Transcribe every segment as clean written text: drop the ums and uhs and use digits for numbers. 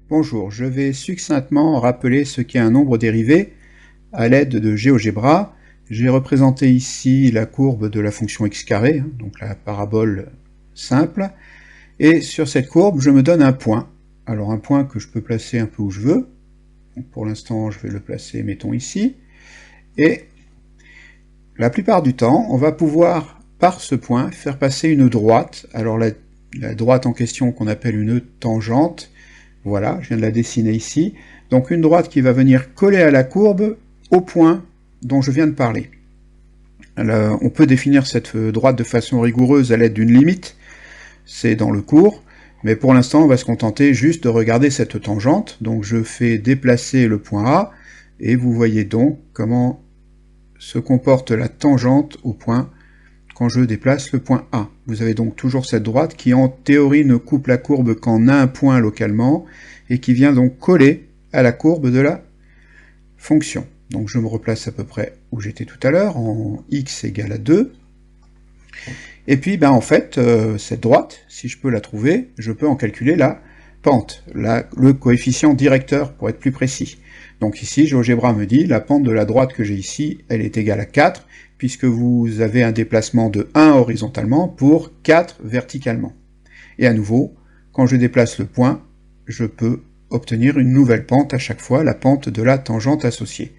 Bonjour, je vais succinctement rappeler ce qu'est un nombre dérivé à l'aide de GeoGebra. J'ai représenté ici la courbe de la fonction x carré, donc la parabole simple, et sur cette courbe, je me donne un point. Alors un point que je peux placer un peu où je veux. Donc pour l'instant, je vais le placer, mettons ici. Et la plupart du temps, on va pouvoir, par ce point, faire passer une droite. Alors la droite en question qu'on appelle une tangente, voilà, je viens de la dessiner ici. Donc une droite qui va venir coller à la courbe au point dont je viens de parler. Alors, on peut définir cette droite de façon rigoureuse à l'aide d'une limite, c'est dans le cours, mais pour l'instant on va se contenter juste de regarder cette tangente. Donc je fais déplacer le point A, et vous voyez donc comment se comporte la tangente au point quand je déplace le point A. Vous avez donc toujours cette droite qui en théorie ne coupe la courbe qu'en un point localement et qui vient donc coller à la courbe de la fonction. Donc je me replace à peu près où j'étais tout à l'heure, en x égale à 2. Et puis en fait, cette droite, si je peux la trouver, je peux en calculer la pente, le coefficient directeur pour être plus précis. Donc ici, GeoGebra me dit, la pente de la droite que j'ai ici, elle est égale à 4, puisque vous avez un déplacement de 1 horizontalement pour 4 verticalement. Et à nouveau, quand je déplace le point, je peux obtenir une nouvelle pente à chaque fois, la pente de la tangente associée.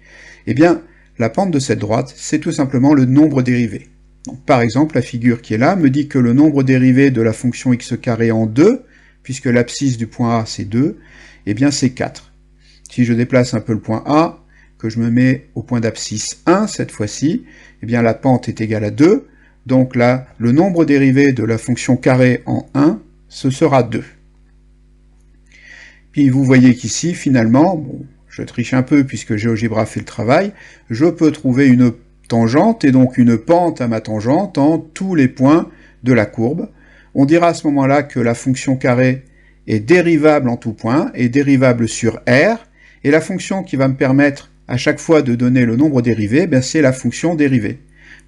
Eh bien, la pente de cette droite, c'est tout simplement le nombre dérivé. Donc, par exemple, la figure qui est là me dit que le nombre dérivé de la fonction x carré en 2, puisque l'abscisse du point A c'est 2, eh bien c'est 4. Si je déplace un peu le point A, que je me mets au point d'abscisse 1 cette fois-ci, eh bien la pente est égale à 2, donc là, le nombre dérivé de la fonction carré en 1, ce sera 2. Puis vous voyez qu'ici, finalement, bon, je triche un peu puisque GeoGebra fait le travail, je peux trouver une tangente et donc une pente à ma tangente en tous les points de la courbe. On dira à ce moment-là que la fonction carré est dérivable en tout point, est dérivable sur R, et la fonction qui va me permettre à chaque fois de donner le nombre dérivé, c'est la fonction dérivée.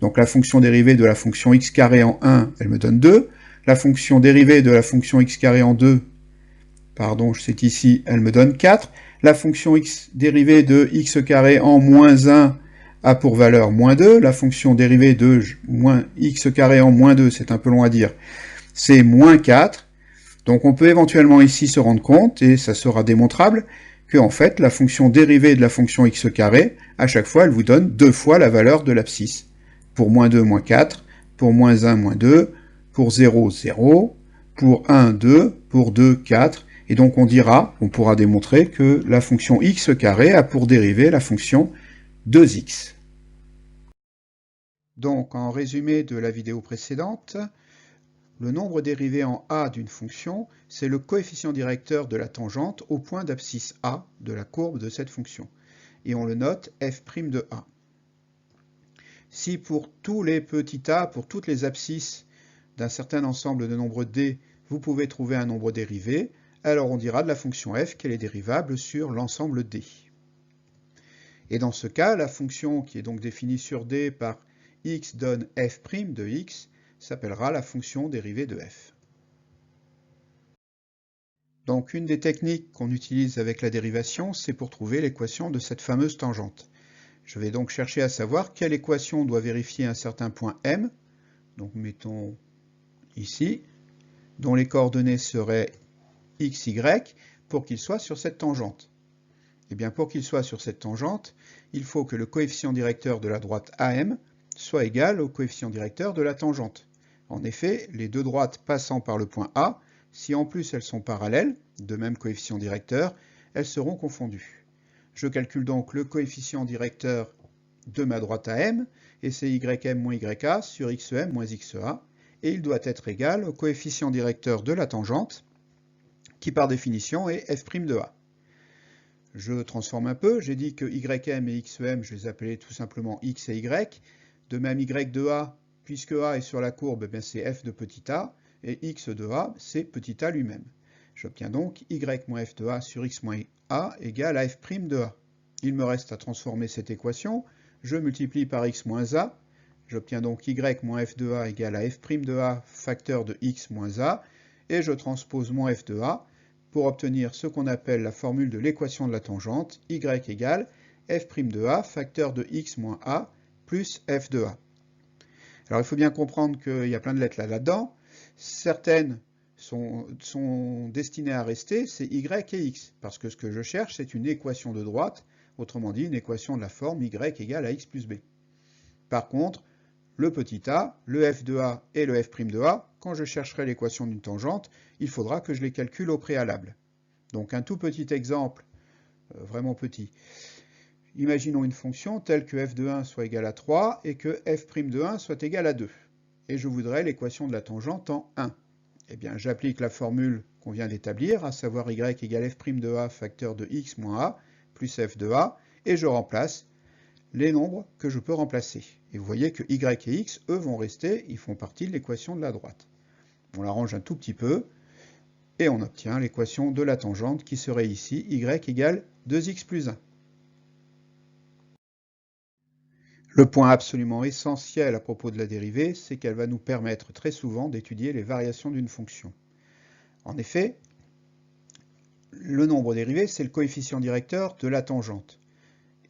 Donc la fonction dérivée de la fonction x carré en 1, elle me donne 2. La fonction dérivée de la fonction x carré en 2, pardon, c'est ici, elle me donne 4. La fonction x dérivée de x carré en moins 1 a pour valeur moins 2. La fonction dérivée de x carré en moins 2, c'est un peu long à dire, c'est moins 4. Donc on peut éventuellement ici se rendre compte, et ça sera démontrable, que en fait la fonction dérivée de la fonction x carré, à chaque fois elle vous donne 2 fois la valeur de l'abscisse. Pour moins 2, moins 4, pour moins 1, moins 2, pour 0, 0, pour 1, 2, pour 2, 4, et donc on pourra démontrer que la fonction x carré a pour dérivée la fonction 2x. Donc en résumé de la vidéo précédente, le nombre dérivé en a d'une fonction, c'est le coefficient directeur de la tangente au point d'abscisse a de la courbe de cette fonction. Et on le note f' de a. Si pour tous les petits a, pour toutes les abscisses d'un certain ensemble de nombres d, vous pouvez trouver un nombre dérivé, alors on dira de la fonction f qu'elle est dérivable sur l'ensemble d. Et dans ce cas, la fonction qui est donc définie sur d par x donne f' de x s'appellera la fonction dérivée de f. Donc une des techniques qu'on utilise avec la dérivation, c'est pour trouver l'équation de cette fameuse tangente. Je vais donc chercher à savoir quelle équation doit vérifier un certain point M, donc mettons ici, dont les coordonnées seraient x, y, pour qu'il soit sur cette tangente. Et bien pour qu'il soit sur cette tangente, il faut que le coefficient directeur de la droite AM soit égal au coefficient directeur de la tangente. En effet, les deux droites passant par le point A, si en plus elles sont parallèles, de même coefficient directeur, elles seront confondues. Je calcule donc le coefficient directeur de ma droite AM, et c'est ym moins ya sur xm moins xa, et il doit être égal au coefficient directeur de la tangente, qui par définition est f' de a. Je transforme un peu, j'ai dit que ym et xm, je les appelais tout simplement x et y, de même y de a, puisque a est sur la courbe, c'est f de petit a, et x de a, c'est petit a lui-même. J'obtiens donc y moins f de a sur x moins a égale à f' de a. Il me reste à transformer cette équation, je multiplie par x moins a, j'obtiens donc y moins f de a égale à f' de a facteur de x moins a, et je transpose moins f de a pour obtenir ce qu'on appelle la formule de l'équation de la tangente, y égale f' de a, facteur de x moins a, plus f de a. Alors il faut bien comprendre qu'il y a plein de lettres là-dedans. Certaines sont destinées à rester, c'est y et x, parce que ce que je cherche, c'est une équation de droite, autrement dit une équation de la forme y égale à x plus b. Par contre, le petit a, le f de a et le f' de a, quand je chercherai l'équation d'une tangente, il faudra que je les calcule au préalable. Donc un tout petit exemple, vraiment petit. Imaginons une fonction telle que f de 1 soit égal à 3 et que f' de 1 soit égal à 2. Et je voudrais l'équation de la tangente en 1. Eh bien, j'applique la formule qu'on vient d'établir, à savoir y égale f' de a facteur de x moins a plus f de a, et je remplace les nombres que je peux remplacer. Et vous voyez que y et x, eux, vont rester, ils font partie de l'équation de la droite. On l'arrange un tout petit peu, et on obtient l'équation de la tangente qui serait ici y égale 2x plus 1. Le point absolument essentiel à propos de la dérivée, c'est qu'elle va nous permettre très souvent d'étudier les variations d'une fonction. En effet, le nombre dérivé, c'est le coefficient directeur de la tangente.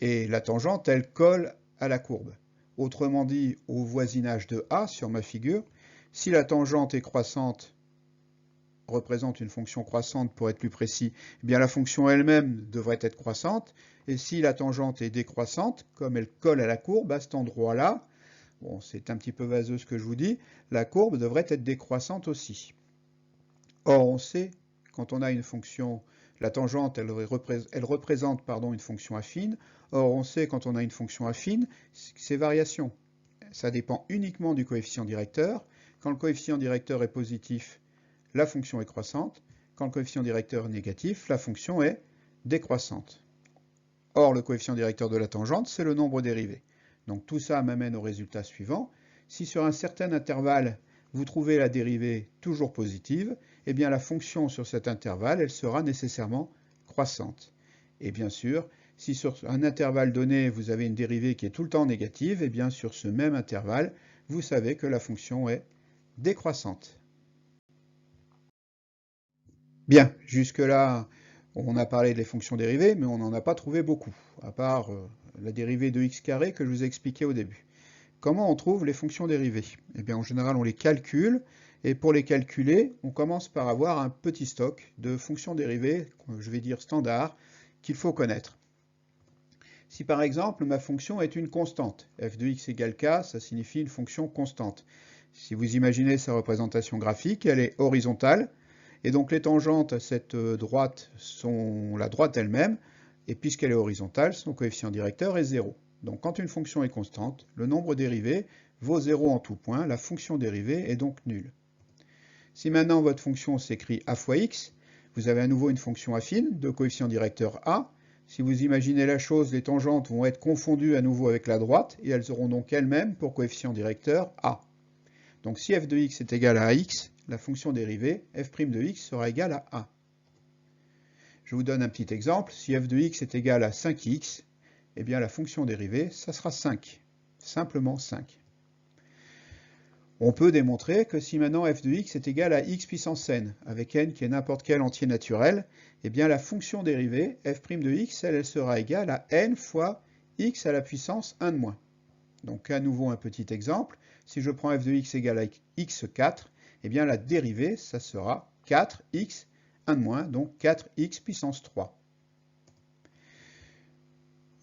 Et la tangente, elle colle à la courbe. Autrement dit, au voisinage de A sur ma figure, si la tangente est croissante, représente une fonction croissante pour être plus précis, eh bien la fonction elle-même devrait être croissante, et si la tangente est décroissante, comme elle colle à la courbe à cet endroit-là, bon, c'est un petit peu vaseux ce que je vous dis, la courbe devrait être décroissante aussi. Or, on sait, quand on a une fonction, la tangente, elle représente une fonction affine, or on sait quand on a une fonction affine, c'est variation. Ça dépend uniquement du coefficient directeur. Quand le coefficient directeur est positif, la fonction est croissante. Quand le coefficient directeur est négatif, la fonction est décroissante. Or, le coefficient directeur de la tangente, c'est le nombre dérivé. Donc tout ça m'amène au résultat suivant. Si sur un certain intervalle, vous trouvez la dérivée toujours positive, eh bien la fonction sur cet intervalle, elle sera nécessairement croissante. Et bien sûr, si sur un intervalle donné, vous avez une dérivée qui est tout le temps négative, eh bien sur ce même intervalle, vous savez que la fonction est décroissante. Bien, jusque-là, on a parlé des fonctions dérivées, mais on n'en a pas trouvé beaucoup, à part la dérivée de x carré que je vous ai expliqué au début. Comment on trouve les fonctions dérivées? Eh bien, en général, on les calcule, et pour les calculer, on commence par avoir un petit stock de fonctions dérivées, je vais dire standard, qu'il faut connaître. Si par exemple, ma fonction est une constante, f de x égale k, ça signifie une fonction constante. Si vous imaginez sa représentation graphique, elle est horizontale, et donc les tangentes à cette droite sont la droite elle-même, et puisqu'elle est horizontale, son coefficient directeur est 0. Donc quand une fonction est constante, le nombre dérivé vaut 0 en tout point, la fonction dérivée est donc nulle. Si maintenant votre fonction s'écrit a fois x, vous avez à nouveau une fonction affine de coefficient directeur a. Si vous imaginez la chose, les tangentes vont être confondues à nouveau avec la droite, et elles auront donc elles-mêmes pour coefficient directeur a. Donc si f de x est égal à x, la fonction dérivée f' de x sera égale à a. Je vous donne un petit exemple. Si f de x est égal à 5x, eh bien la fonction dérivée, ça sera 5. Simplement 5. On peut démontrer que si maintenant f de x est égal à x puissance n, avec n qui est n'importe quel entier naturel, eh bien la fonction dérivée f' de x, elle sera égale à n fois x à la puissance 1 de moins. Donc à nouveau un petit exemple. Si je prends f de x égale à x4, eh bien la dérivée, ça sera 4x 1 de moins, donc 4x puissance 3.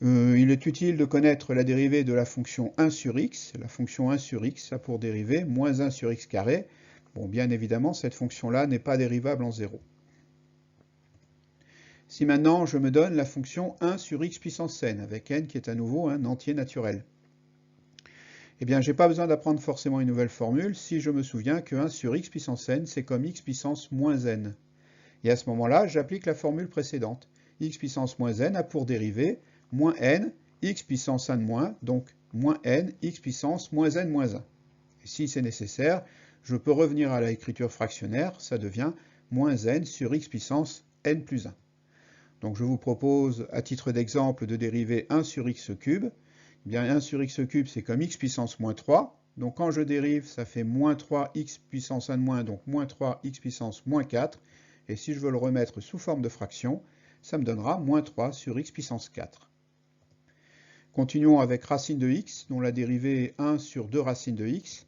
Il est utile de connaître la dérivée de la fonction 1 sur x. La fonction 1 sur x a pour dérivée moins 1 sur x carré. Bon, bien évidemment, cette fonction-là n'est pas dérivable en 0. Si maintenant je me donne la fonction 1 sur x puissance n, avec n qui est à nouveau un entier naturel, eh bien, je n'ai pas besoin d'apprendre forcément une nouvelle formule si je me souviens que 1 sur x puissance n, c'est comme x puissance moins n. Et à ce moment-là, j'applique la formule précédente. X puissance moins n a pour dérivée moins n, x puissance 1 de moins, donc moins n, x puissance moins n moins 1. Et si c'est nécessaire, je peux revenir à l'écriture fractionnaire, ça devient moins n sur x puissance n plus 1. Donc je vous propose, à titre d'exemple, de dériver 1 sur x cube. Eh bien 1 sur x cube, c'est comme x puissance moins 3. Donc quand je dérive, ça fait moins 3x puissance 1 de moins, donc moins 3x puissance moins 4. et si je veux le remettre sous forme de fraction, ça me donnera moins 3 sur x puissance 4. Continuons avec racine de x, dont la dérivée est 1 sur 2 racines de x.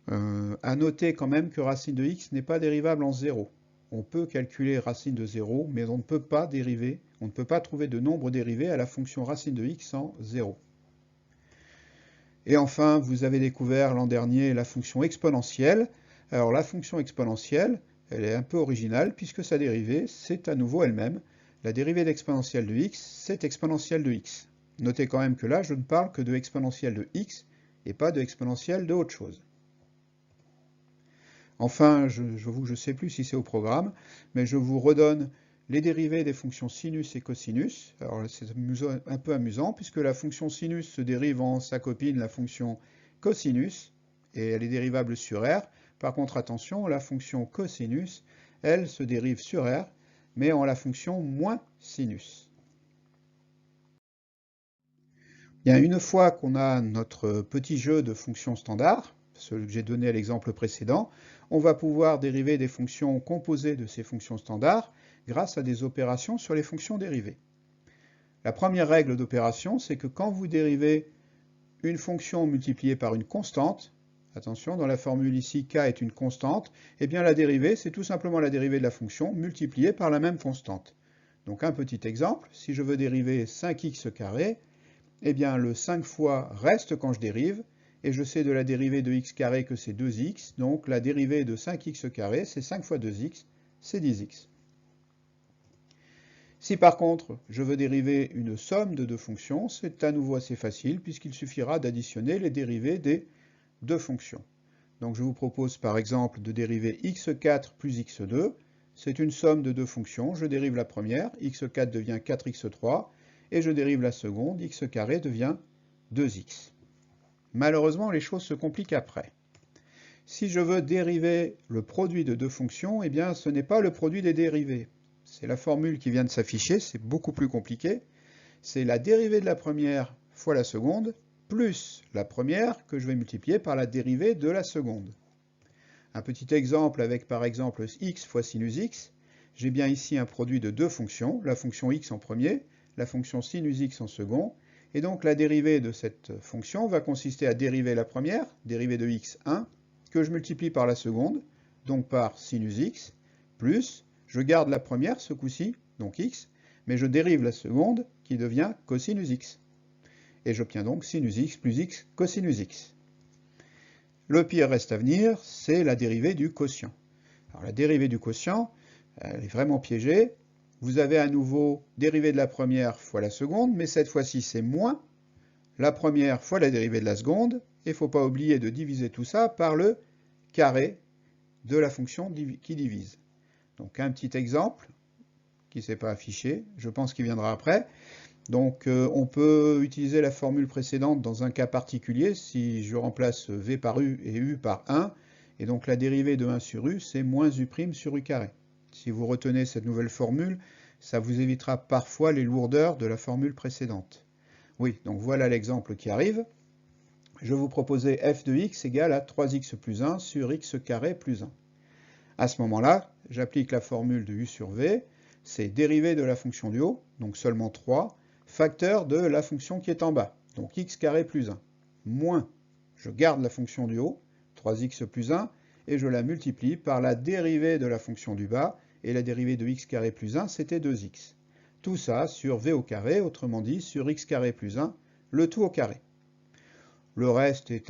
À noter quand même que racine de x n'est pas dérivable en 0. On peut calculer racine de 0, mais on ne peut pas trouver de nombre dérivé à la fonction racine de x en 0. Et enfin, vous avez découvert l'an dernier la fonction exponentielle. Alors la fonction exponentielle, elle est un peu originale, puisque sa dérivée, c'est à nouveau elle-même. La dérivée d'exponentielle de x, c'est exponentielle de x. Notez quand même que là, je ne parle que de exponentielle de x, et pas de exponentielle de autre chose. Enfin, je ne sais plus si c'est au programme, mais je vous redonne les dérivées des fonctions sinus et cosinus. Alors c'est un peu amusant, puisque la fonction sinus se dérive en sa copine, la fonction cosinus, et elle est dérivable sur R. Par contre, attention, la fonction cosinus, elle se dérive sur R, mais en la fonction moins sinus. Bien, une fois qu'on a notre petit jeu de fonctions standards, celui que j'ai donné à l'exemple précédent, on va pouvoir dériver des fonctions composées de ces fonctions standards grâce à des opérations sur les fonctions dérivées. La première règle d'opération, c'est que quand vous dérivez une fonction multipliée par une constante, attention, dans la formule ici, k est une constante, eh bien la dérivée, c'est tout simplement la dérivée de la fonction multipliée par la même constante. Donc un petit exemple, si je veux dériver 5x carré, eh bien le 5 fois reste quand je dérive, et je sais de la dérivée de x carré que c'est 2x, donc la dérivée de 5x carré, c'est 5 fois 2x, c'est 10x. Si par contre, je veux dériver une somme de deux fonctions, c'est à nouveau assez facile, puisqu'il suffira d'additionner les dérivées des deux fonctions. Donc je vous propose par exemple de dériver x4 plus x2, c'est une somme de deux fonctions, je dérive la première, x4 devient 4x3, et je dérive la seconde, x carré devient 2x. Malheureusement, les choses se compliquent après. Si je veux dériver le produit de deux fonctions, eh bien ce n'est pas le produit des dérivées. C'est la formule qui vient de s'afficher, c'est beaucoup plus compliqué. C'est la dérivée de la première fois la seconde, plus la première que je vais multiplier par la dérivée de la seconde. Un petit exemple avec par exemple x fois sinus x. J'ai bien ici un produit de deux fonctions, la fonction x en premier, la fonction sinus x en second, et donc la dérivée de cette fonction va consister à dériver la première, dérivée de x 1, que je multiplie par la seconde, donc par sinus x, plus, je garde la première ce coup-ci, donc x, mais je dérive la seconde qui devient cosinus x. Et j'obtiens donc sinus x plus x cosinus x. Le pire reste à venir, c'est la dérivée du quotient. Alors la dérivée du quotient, elle est vraiment piégée. Vous avez à nouveau dérivée de la première fois la seconde, mais cette fois-ci c'est moins la première fois la dérivée de la seconde, et il ne faut pas oublier de diviser tout ça par le carré de la fonction qui divise. Donc un petit exemple qui ne s'est pas affiché, je pense qu'il viendra après. Donc on peut utiliser la formule précédente dans un cas particulier, si je remplace v par u et u par 1, et donc la dérivée de 1 sur u, c'est moins u' sur u carré. Si vous retenez cette nouvelle formule, ça vous évitera parfois les lourdeurs de la formule précédente. Oui, donc voilà l'exemple qui arrive. Je vous proposais f de x égale à 3x plus 1 sur x carré plus 1. À ce moment-là, j'applique la formule de u sur v, c'est dérivée de la fonction du haut, donc seulement 3, facteur de la fonction qui est en bas, donc x carré plus 1, moins, je garde la fonction du haut, 3x plus 1, et je la multiplie par la dérivée de la fonction du bas, et la dérivée de x carré plus 1, c'était 2x. Tout ça sur v au carré, autrement dit sur x carré plus 1, le tout au carré. Le reste est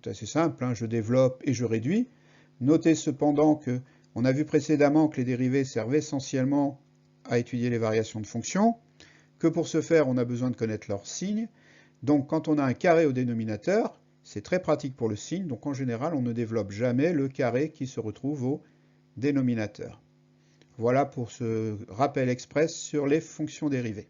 assez simple, hein, je développe et je réduis. Notez cependant que on a vu précédemment que les dérivées servent essentiellement à étudier les variations de fonctions, que pour ce faire on a besoin de connaître leur signe. Donc quand on a un carré au dénominateur, c'est très pratique pour le signe, donc en général on ne développe jamais le carré qui se retrouve au dénominateur. Voilà pour ce rappel express sur les fonctions dérivées.